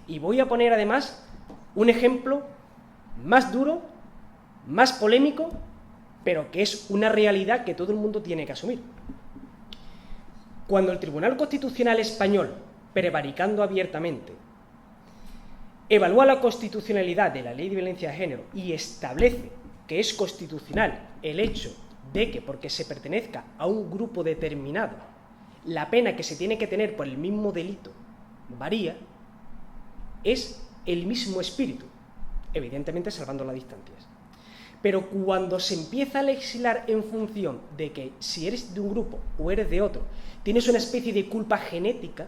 Y voy a poner además un ejemplo más duro, más polémico, pero que es una realidad que todo el mundo tiene que asumir. Cuando el Tribunal Constitucional Español, prevaricando abiertamente, evalúa la constitucionalidad de la Ley de Violencia de Género y establece que es constitucional el hecho de que, porque se pertenezca a un grupo determinado, la pena que se tiene que tener por el mismo delito varía, es el mismo espíritu, evidentemente salvando las distancias. Pero cuando se empieza a legislar en función de que si eres de un grupo o eres de otro, tienes una especie de culpa genética,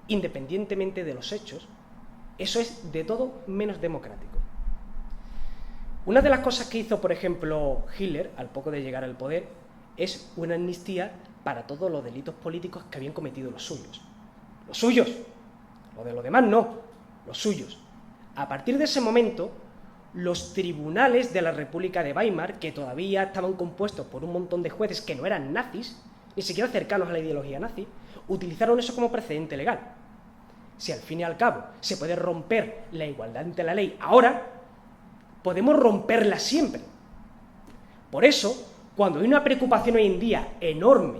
independientemente de los hechos, eso es de todo menos democrático. Una de las cosas que hizo, por ejemplo, Hitler, al poco de llegar al poder, es una amnistía para todos los delitos políticos que habían cometido los suyos. Los suyos. Lo de los demás no, los suyos. A partir de ese momento, los tribunales de la República de Weimar, que todavía estaban compuestos por un montón de jueces que no eran nazis, ni siquiera cercanos a la ideología nazi, utilizaron eso como precedente legal. Si al fin y al cabo se puede romper la igualdad ante la ley ahora, podemos romperla siempre. Por eso, cuando hay una preocupación hoy en día enorme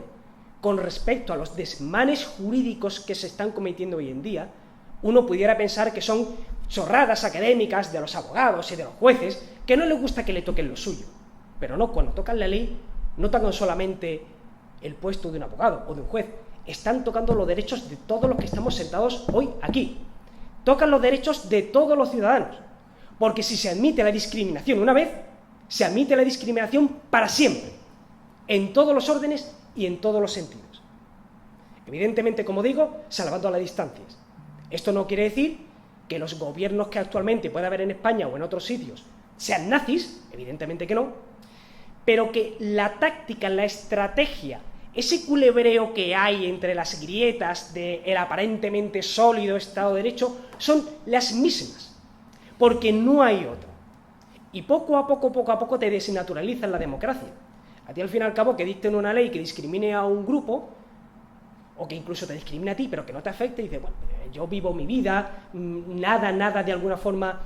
con respecto a los desmanes jurídicos que se están cometiendo hoy en día, uno pudiera pensar que son chorradas académicas de los abogados y de los jueces que no les gusta que le toquen lo suyo. Pero no, cuando tocan la ley, no tocan solamente el puesto de un abogado o de un juez, están tocando los derechos de todos los que estamos sentados hoy aquí. Tocan los derechos de todos los ciudadanos. Porque si se admite la discriminación una vez, se admite la discriminación para siempre, en todos los órdenes y en todos los sentidos. Evidentemente, como digo, salvando las distancias. Esto no quiere decir que los gobiernos que actualmente puede haber en España o en otros sitios sean nazis, evidentemente que no, pero que la táctica, la estrategia, ese culebreo que hay entre las grietas del aparentemente sólido Estado de Derecho son las mismas, porque no hay otra. Y poco a poco te desnaturalizan la democracia. A ti al fin y al cabo que dicten una ley que discrimine a un grupo, o que incluso te discrimine a ti, pero que no te afecte, y dices, bueno, yo vivo mi vida, nada de alguna forma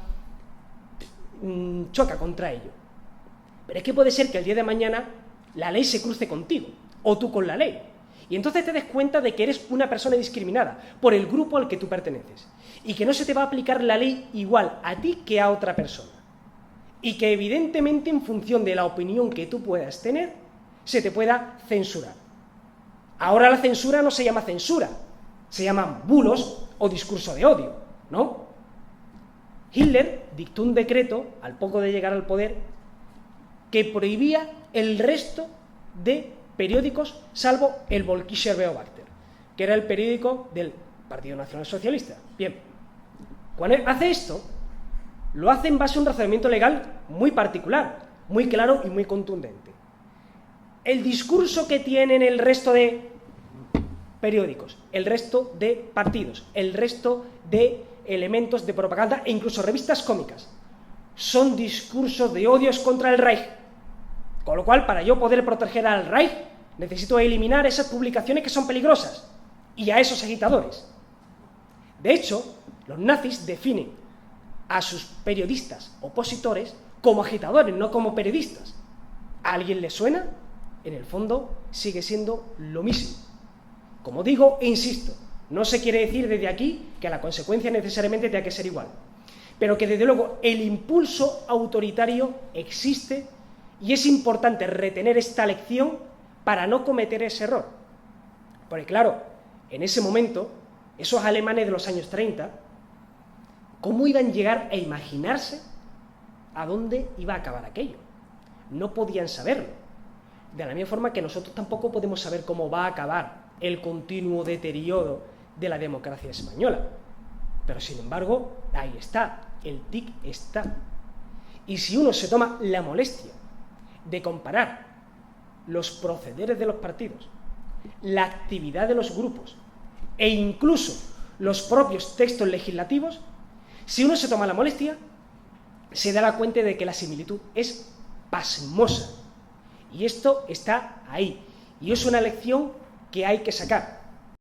choca contra ello. Pero es que puede ser que el día de mañana la ley se cruce contigo, o tú con la ley. Y entonces te des cuenta de que eres una persona discriminada por el grupo al que tú perteneces. Y que no se te va a aplicar la ley igual a ti que a otra persona. Y que evidentemente en función de la opinión que tú puedas tener, se te pueda censurar. Ahora la censura no se llama censura, se llaman bulos o discurso de odio, ¿no? Hitler dictó un decreto, al poco de llegar al poder, que prohibía el resto de periódicos, salvo el Völkischer Beobachter, que era el periódico del Partido Nacional Socialista. Bien, cuando hace esto, lo hace en base a un razonamiento legal muy particular, muy claro y muy contundente. El discurso que tienen el resto de periódicos, el resto de partidos, el resto de elementos de propaganda e incluso revistas cómicas, son discursos de odios contra el Reich. Con lo cual, para yo poder proteger al Reich, necesito eliminar esas publicaciones que son peligrosas y a esos agitadores. De hecho, los nazis definen a sus periodistas opositores como agitadores, no como periodistas. ¿A alguien le suena? En el fondo sigue siendo lo mismo. Como digo e insisto, no se quiere decir desde aquí que la consecuencia necesariamente tenga que ser igual, pero que desde luego el impulso autoritario existe y es importante retener esta lección para no cometer ese error. Porque claro, en ese momento, esos alemanes de los años 30, ¿cómo iban a llegar a imaginarse a dónde iba a acabar aquello? No podían saberlo. De la misma forma que nosotros tampoco podemos saber cómo va a acabar el continuo deterioro de la democracia española. Pero sin embargo, ahí está, el tic está. Y si uno se toma la molestia de comparar los procederes de los partidos, la actividad de los grupos e incluso los propios textos legislativos, si uno se toma la molestia, se dará cuenta de que la similitud es pasmosa. Y esto está ahí. Y es una lección que hay que sacar.